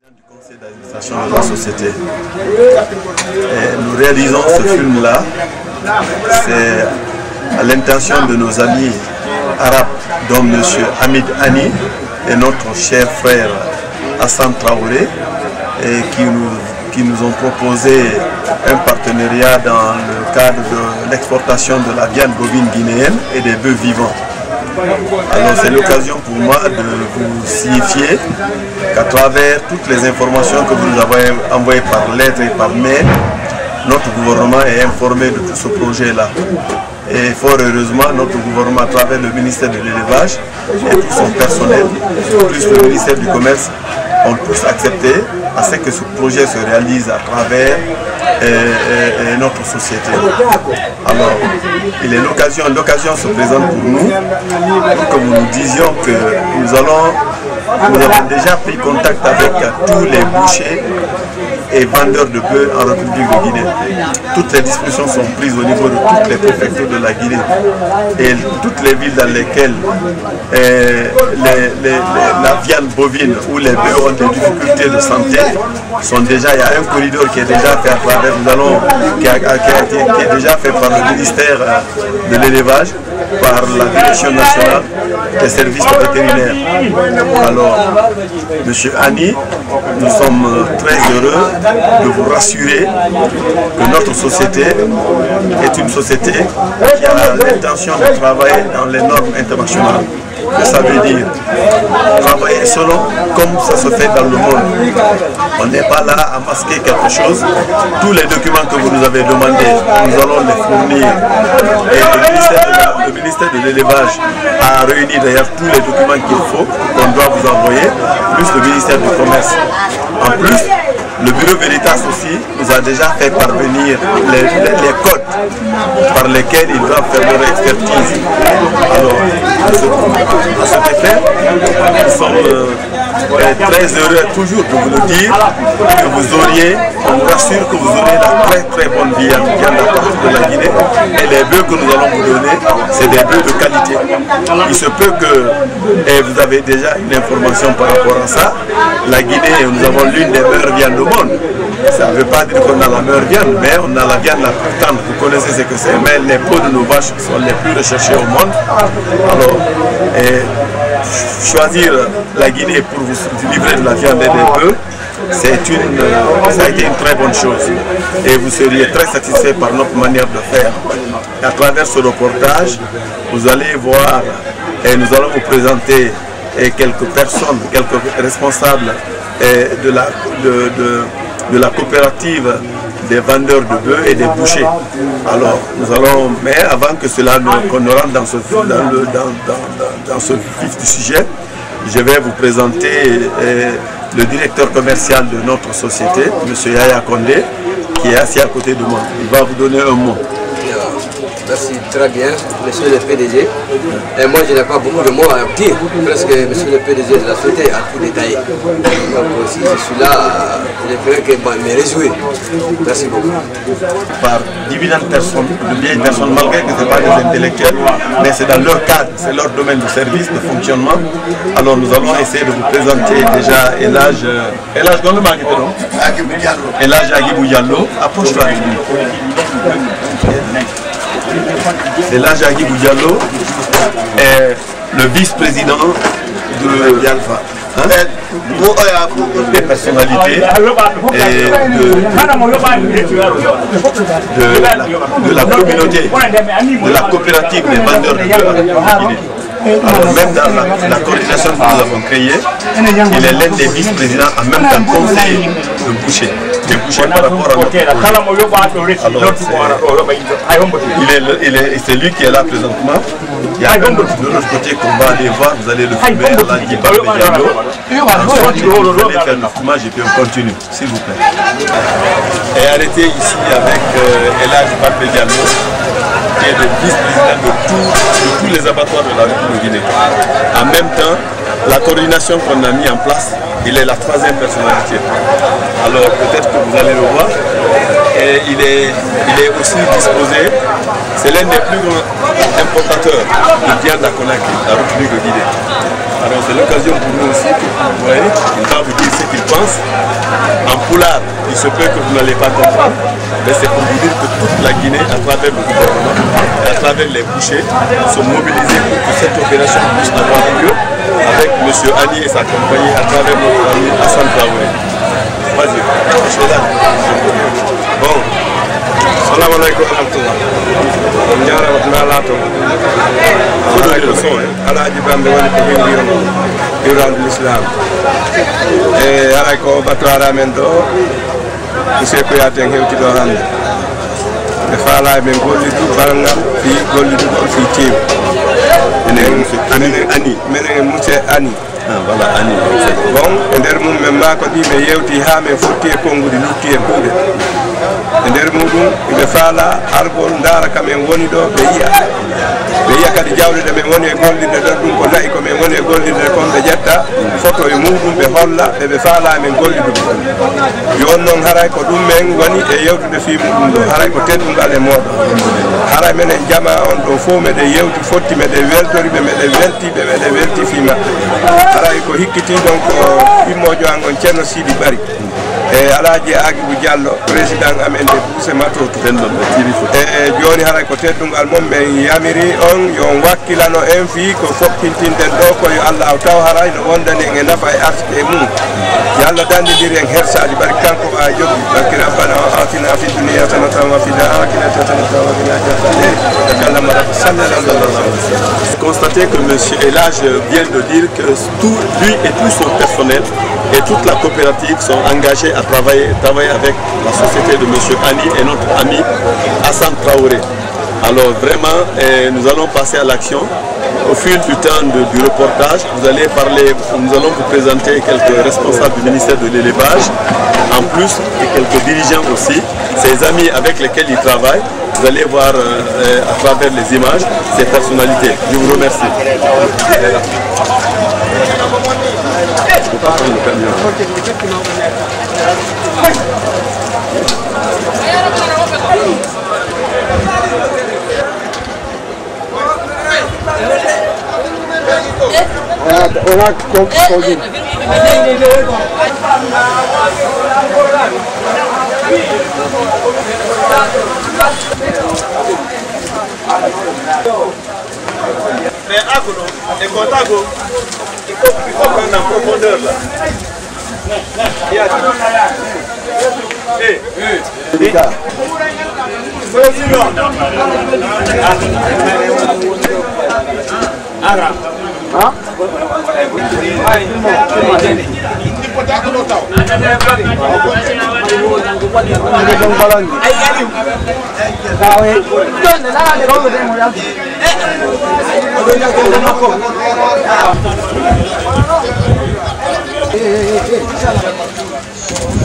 Du conseil d'administration de la société. Et nous réalisons ce film-là, c'est à l'intention de nos amis arabes, dont M. Hamid Hani et notre cher frère Hassan Traoré, et qui nous ont proposé un partenariat dans le cadre de l'exportation de la viande bovine guinéenne et des bœufs vivants. Alors c'est l'occasion pour moi de vous signifier qu'à travers toutes les informations que vous nous avez envoyées par lettre et par mail, notre gouvernement est informé de tout ce projet-là. Et fort heureusement, notre gouvernement, à travers le ministère de l'Élevage et tout son personnel, plus le ministère du Commerce, ont tous accepté à ce que ce projet se réalise à travers notre société. Alors, l'occasion se présente pour nous, pour que nous disions que nous avons déjà pris contact avec tous les bouchers et vendeurs de bœufs en République de Guinée. Toutes les dispositions sont prises au niveau de toutes les préfectures de la Guinée et toutes les villes dans lesquelles la viande bovine ou les bœufs ont des difficultés de santé sont déjà, il y a un corridor qui est déjà fait à travers, qui est déjà fait par le ministère de l'élevage, par la direction nationale des services vétérinaires. Alors, M. Hani, nous sommes très heureux de vous rassurer que notre société est une société qui a l'intention de travailler dans les normes internationales. Ça veut dire travailler selon comme ça se fait dans le monde. On n'est pas là à masquer quelque chose. Tous les documents que vous nous avez demandés, nous allons les fournir. Et le ministère de l'Élevage a réuni d'ailleurs tous les documents qu'il faut, qu'on doit vous envoyer, plus le ministère du Commerce. En plus, le Bureau Veritas aussi nous a déjà fait parvenir les codes par lesquels ils doivent faire leur expertise. Alors, à cet effet, nous sommes très heureux toujours de vous le dire que vous auriez, on vous rassure que vous aurez la très très bonne viande qui vient de la Guinée, et les bœufs que nous allons vous donner, c'est des bœufs de qualité. Il se peut que, et vous avez déjà une information par rapport à ça, la Guinée, nous avons l'une des meilleures viandes au monde. Ça ne veut pas dire qu'on a la meilleure viande, mais on a la viande la plus tendre. Vous connaissez ce que c'est, mais les peaux de nos vaches sont les plus recherchées au monde. Alors, choisir la Guinée pour vous livrer de la viande et des bœufs, ça a été une très bonne chose. Et vous seriez très satisfait par notre manière de faire. Et à travers ce reportage, vous allez voir, et nous allons vous présenter quelques personnes, quelques responsables de la coopérative des vendeurs de bœufs et des bouchers. Alors, nous allons, mais avant que cela qu'on ne rentre dans ce vif du sujet, je vais vous présenter le directeur commercial de notre société, M. Yaya Condé, qui est assis à côté de moi. Il va vous donner un mot. Merci, très bien, monsieur le PDG. Et moi, je n'ai pas beaucoup de mots à dire, parce que monsieur le PDG de la société a tout détaillé. Donc, si je suis là, je ferai que me réjouir. Merci beaucoup. Par dividendes de vieilles personnes, malgré que ce n'est pas des intellectuels, mais c'est dans leur cadre, c'est leur domaine de service, de fonctionnement. Alors, nous allons essayer de vous présenter déjà Elhadj Agibou Diallo. Approche-toi avec lui. Elhadj Agibou Diallo est le vice-président de Bialfa. Des personnalités et de la communauté, de la coopérative des vendeurs de Guinée. Alors même dans la coordination que nous avons créée, il est l'un des vice-présidents en même temps conseiller de boucher. Par rapport à notre c'est lui qui est là présentement. Il y a un autre de l'autre côté qu'on va aller voir, vous allez le filmer à l'Andy Barbe Diallo. Ensuite, vous allez faire le filmage et puis on continue, s'il vous plaît. Et arrêtez ici avec Elhadj Barbe Diallo, qui est le vice-président de tous les abattoirs de la République de Guinée. En même temps, la coordination qu'on a mis en place, il est la troisième personnalité. Alors peut-être que vous allez le voir. Et il est aussi disposé, c'est l'un des plus grands importateurs de viande à Conakry, la République de Guinée. Alors c'est l'occasion pour nous aussi, vous voyez, il va vous dire ce qu'il pense Poulard, il se peut que vous n'allez pas comprendre, mais c'est pour vous dire que toute la Guinée, à travers le gouvernement, et à travers les bouchers, sont mobilisés pour que cette opération puisse avoir lieu avec M. Ali et sa compagnie à travers notre ami Hassan Traoré. Vas-y, je suis là. Bon. Salam alaikum wa rahmatullah. Nyara wa tunalato. Faut donner le son, hein. Alaji Bambe wani ko hiwran l'islam. E ala ko batwara men do. Monsieur Kouyaté hewti do hande. E faala men gollidu balngal fi gollidu ko fi tew. Menen monsieur Ani. Voilà, Ani. Bon, e nder mum men ma ko di me yewti ha men fotti e kongude lutti e kuuɗe. E nder muɗum ɓe faala argol ndara kamen woni ɗo ɓe yiya kadi jawɗe ɗe men woni e gollirde ɗon ɗum ko nayi komin woni e gollirde kon ɓe ƴetta photo e muɗum ɓe holla ɓe faala men gollidu ɗum joni noon haray ko ɗum men woni e yewtude fi muɗum ɗo haray ko teddungal e moɗon haray menen jama on ɗo fof meɗen yewti fotti meɗen weltoriɓe meɗen welti fi maɓɓe haray ko hikkiti ɗon ko immojo an on ceerno Sidi Bari e Alaji Agibou Diallo président amen de Bousse Matoto e joni haray ko teddungal mom ɓe yamiri on yo wakkilano en fi ko foppintinden ɗo koyo Allah taw haray no wondani en e nafa e artike mum yo Allah dandidiri en hersaji bari kanko a jogi barki rabbana wa atina fi dunia hasanatan wa fil akhirati hasanatan wa qina adhaban nar. Constatez que M. Elage vient de dire que tout, lui et tout son personnel et toute la coopérative sont engagés à travailler avec la société de M. Ali et notre ami Hassan Traoré. Alors vraiment, nous allons passer à l'action. Au fil du temps du reportage, nous allons vous présenter quelques responsables du ministère de l'élevage, en plus et quelques dirigeants aussi, ses amis avec lesquels il travaille. Vous allez voir à travers les images ces personnalités. Je vous remercie. Mais Agono et Contago, il faut prendre en profondeur là.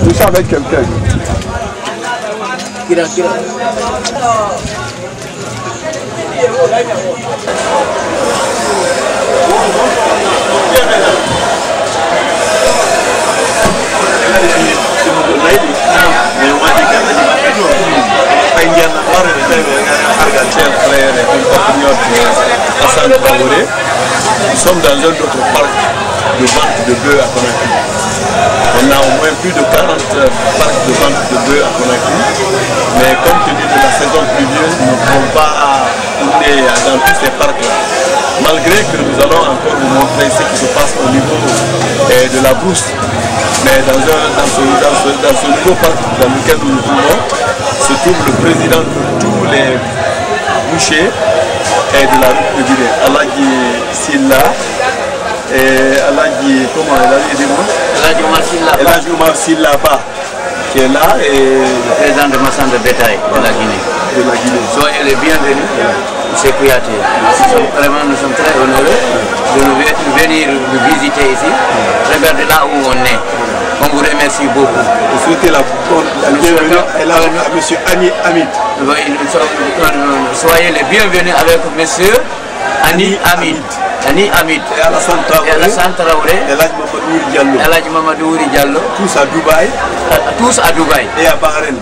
Je suis avec quelqu'un. Kira. Nous sommes dans un autre parc de vente de bœufs à Conakry. On a au moins plus de 40 parcs de vente de bœufs à Conakry. Mais compte tenu de la saison pluvieuse, nous ne pouvons pas tourner dans tous ces parcs-là. Malgré que nous allons encore vous montrer ce qui se passe au niveau de la brousse. Mais dans ce nouveau parc dans lequel nous nous trouvons, se trouve le président de tous les bouchers et de la rue de Guinée, Alaji Silla et Alaji, comment elle a dit, dis-moi, Alaji Omar Silla Ba, qui est là, et le président de Massan de bétail de la Guinée. Soyez les bienvenus, M. Kouyaté. Nous sommes très honoreux de venir nous visiter ici. Regardez là où on est. On vous remercie beaucoup. Vous souhaitez la bienvenue à M. Ani Hamid. Soyez les bienvenus avec M. Ani Hamid. Et Alassane Traoré. Et Alaji Mamadou Diallo. Tous à Dubaï. Tous à Dubaï. Et à Bahreïn.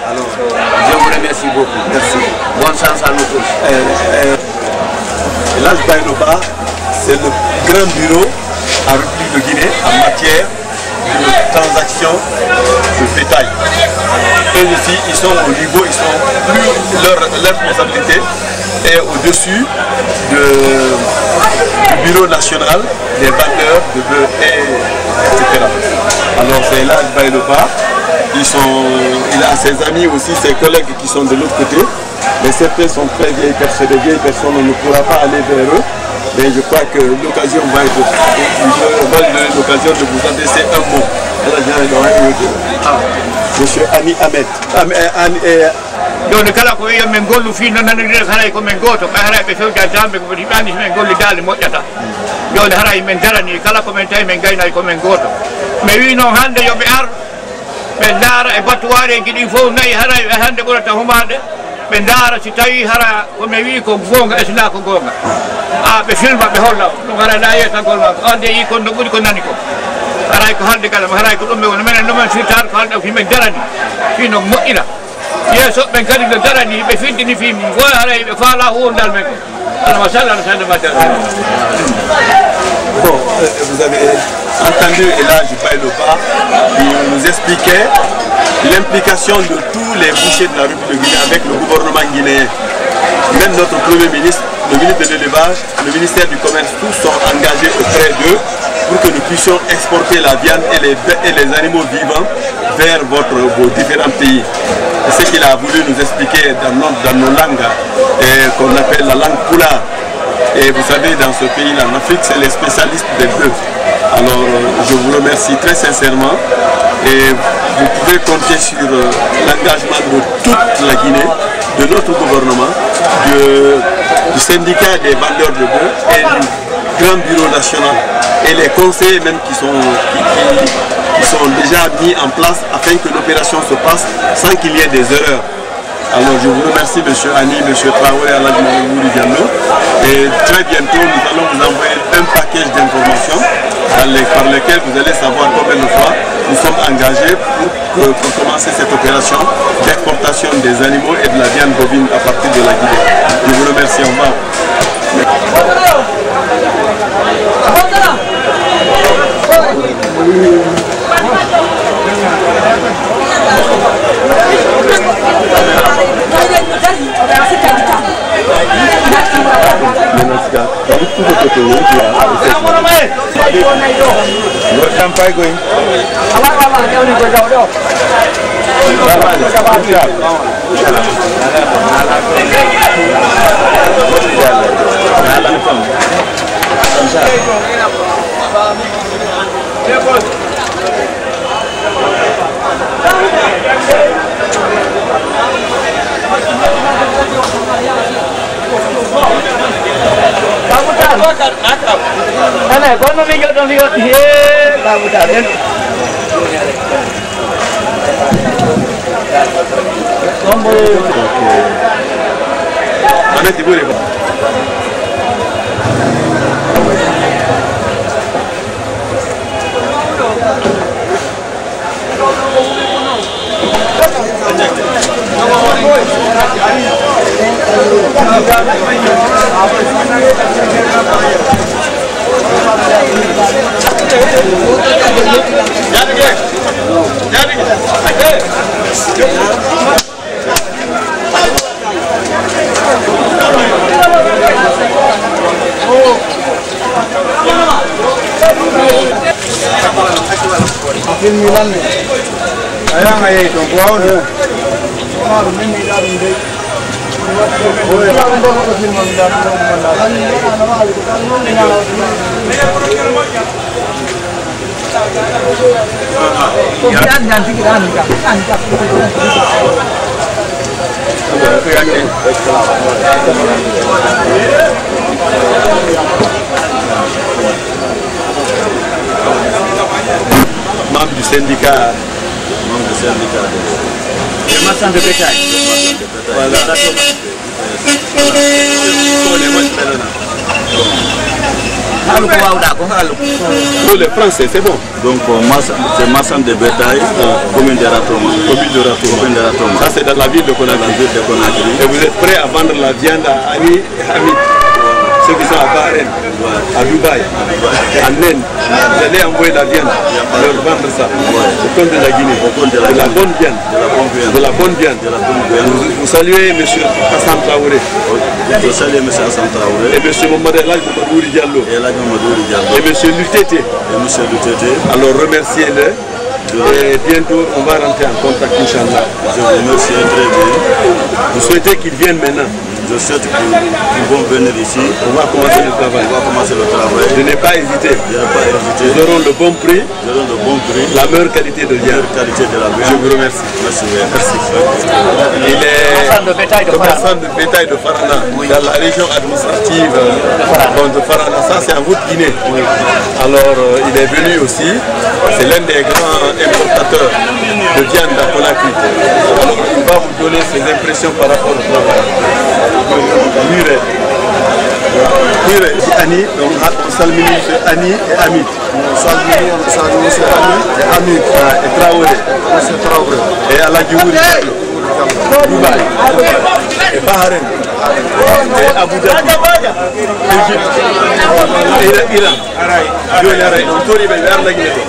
Alors, je vous remercie beaucoup. Merci. Bonne chance à nous tous. L'Aj Baïnoba, c'est le grand bureau en République de Guinée en matière de transactions sont au niveau, ils sont plus leur responsabilité est au-dessus du bureau national des vendeurs de bœufs, etc. Alors c'est là je vais le bas. Il a ses amis aussi, ses collègues qui sont de l'autre côté. Mais certains sont très vieilles personnes, des vieilles personnes, on ne pourra pas aller vers eux. Mais je crois que l'occasion va être l'occasion de vous adresser un mot. Monsieur Ani Ahmed. Joni kala ko wiya men gollu fi non nanodire haray ko men goto ɓe haray ɓe fewja jamɓe ko woni ɓandi men golli dale moƴƴata joni haray men darani kala ko men tawi men gaynayi ko men goto mi wi noon hande yoɓe ar ɓe daara e battuwari e guiɗi fof nayi haray ɓe hande ɓurata humade ɓe daara si tawi hara komi wi ko gonga e sina ko gonga ɓe filma ɓe holla ɗum harana yeytagol makko ande yi kon no ɓuuri ko nani ko haray ko halde galam haray ko ɗum ɓe woni minen ɗumen firtata ko halɗa fimen darani fino moƴƴina yeeso ɓen kadi no darani ɓe fiddini fi mum fof haray ɓe faala huwondal men ko alama salla no sande madde Bon, vous avez entendu, et là je paye le pas, il nous expliquait l'implication de tous les bouchers de la République de Guinée avec le gouvernement guinéen. Même notre Premier ministre, le ministre de l'élevage, le ministère du Commerce, tous sont engagés auprès d'eux pour que nous puissions exporter la viande et les animaux vivants vers vos différents pays. C'est ce qu'il a voulu nous expliquer dans nos langues qu'on appelle la langue Pula. Et vous savez, dans ce pays-là, en Afrique, c'est les spécialistes des bœufs. Alors, je vous remercie très sincèrement et vous pouvez compter sur l'engagement de toute la Guinée, de notre gouvernement, du syndicat des vendeurs de bœufs et du grand bureau national et les conseillers même qui sont déjà mis en place afin que l'opération se passe sans qu'il y ait des erreurs. Alors je vous remercie M. Ani, M. Traoré, Aladji Mamadou Diallo, et très bientôt nous allons vous envoyer un package d'informations par lesquelles vous allez savoir combien de fois nous sommes engagés pour commencer cette opération d'exportation des animaux et de la viande bovine à partir de la Guinée. Je vous remercie, au revoir. Membre du syndicat. Le marchand de bétail. Voilà. Pour les Français, c'est bon. Donc, c'est marchand de bétail, commune de Ratoma. Commune de Ratoma. Ça, c'est dans la ville de Conakry. Et vous êtes prêt à vendre la viande à Ami et Hamid? ceux qui sont à Bahreïn, à Dubaï, en Inde, vous allez envoyer la viande, leur vendre ça, au compte de la Guinée, de la bonne viande, de la bonne viande. Vous saluez M. Hassan Traoré. Je salue M. Hassan Traoré. Et M. Mohamed El Hadj Mamadou Diallo. Et M. Lutete. Alors remerciez-le. Et bientôt on va rentrer en contact, Inch'Allah. Je vous remercie très bien. Vous souhaitez qu'ils viennent maintenant? Je souhaite qu'ils vont venir ici. On va commencer le travail. Je n'ai pas hésité. Ils auront le bon prix. La meilleure qualité de viande. Je vous remercie. Merci. Il est commerçant de bétail de Farana, dans la région administrative de Farana. Ça, c'est en Haute-Guinée. Alors, il est venu aussi. C'est l'un des grands importateurs de viande à Conakry. Alors, il va vous donner ses impressions par rapport au travail. Mire, Annie, donc on salmine Annie et Amit. On salmine Annie et Amit. Et Traoré. Et Aladjouri. Dubaï. Et Bahreïn. Et Abu Dhabi. Égypte. Iran. On tourne vers la Guinée.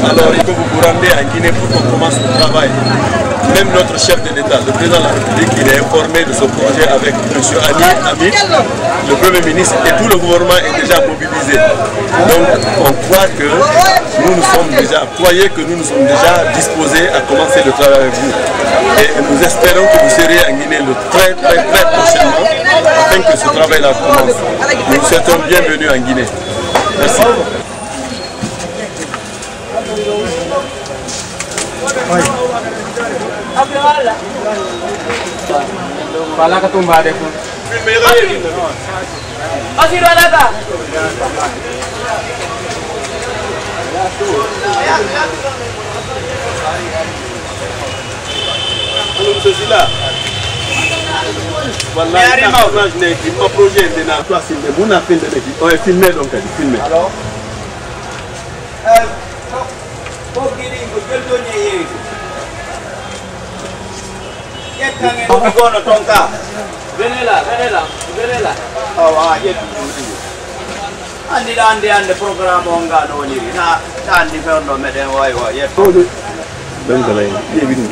Alors il faut vous rendre à Guinée pour qu'on commence le travail. Même notre chef de l'État, le président de la République, il est informé de ce projet avec M. Amit, le Premier ministre, et tout le gouvernement est déjà mobilisé. Donc on croit que nous sommes déjà, croyez que nous sommes déjà disposés à commencer le travail avec vous. Et nous espérons que vous serez en Guinée très prochainement afin que ce travail-là commence. Nous vous souhaitons bienvenue en Guinée. Merci. Oui. Ceci-là. Voilà, un projet de la classe de mon affaire de l'équipe. On est filmé donc, filmé. Alors venez là. Andi programme on ga no ni na andi ferno meden way yet. Donc là, il est venu.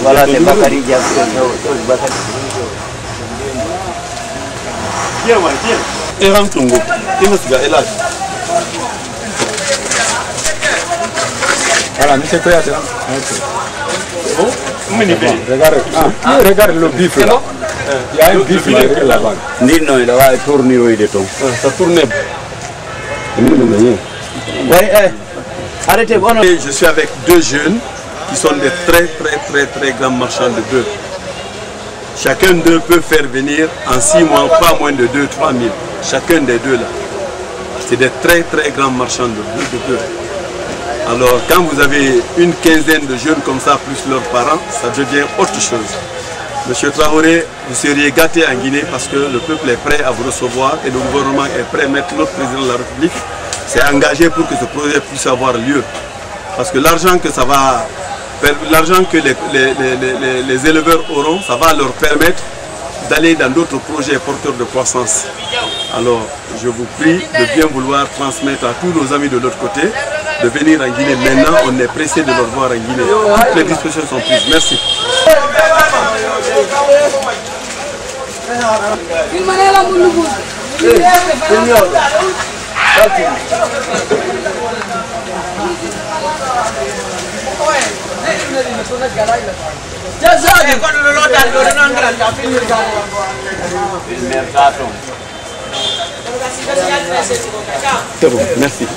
Voilà, c'est Bakary Diab. Et rentre Tongo. Il me suit là. Voilà, monsieur Koyate. Regarde le bif là. Il y a un bif là-bas. Non, il va tourner au déton. Ça tourne. Arrêtez, je suis avec deux jeunes qui sont des très grands marchands de bœufs. Chacun d'eux peut faire venir en 6 mois pas moins de 2 000 à 3 000. Chacun des deux là. C'est des très grands marchands de bœufs. Alors quand vous avez une quinzaine de jeunes comme ça, plus leurs parents, ça devient autre chose. Monsieur Traoré, vous seriez gâté en Guinée parce que le peuple est prêt à vous recevoir et le gouvernement est prêt à mettre notre président de la République s'est engagé pour que ce projet puisse avoir lieu. Parce que l'argent que ça va, l'argent que les éleveurs auront, ça va leur permettre d'aller dans d'autres projets porteurs de croissance. Alors, je vous prie de bien vouloir transmettre à tous nos amis de l'autre côté, de venir en Guinée. Maintenant, on est pressé de leur voir en Guinée. Toutes les dispositions sont prises. Merci. C'est bon, merci.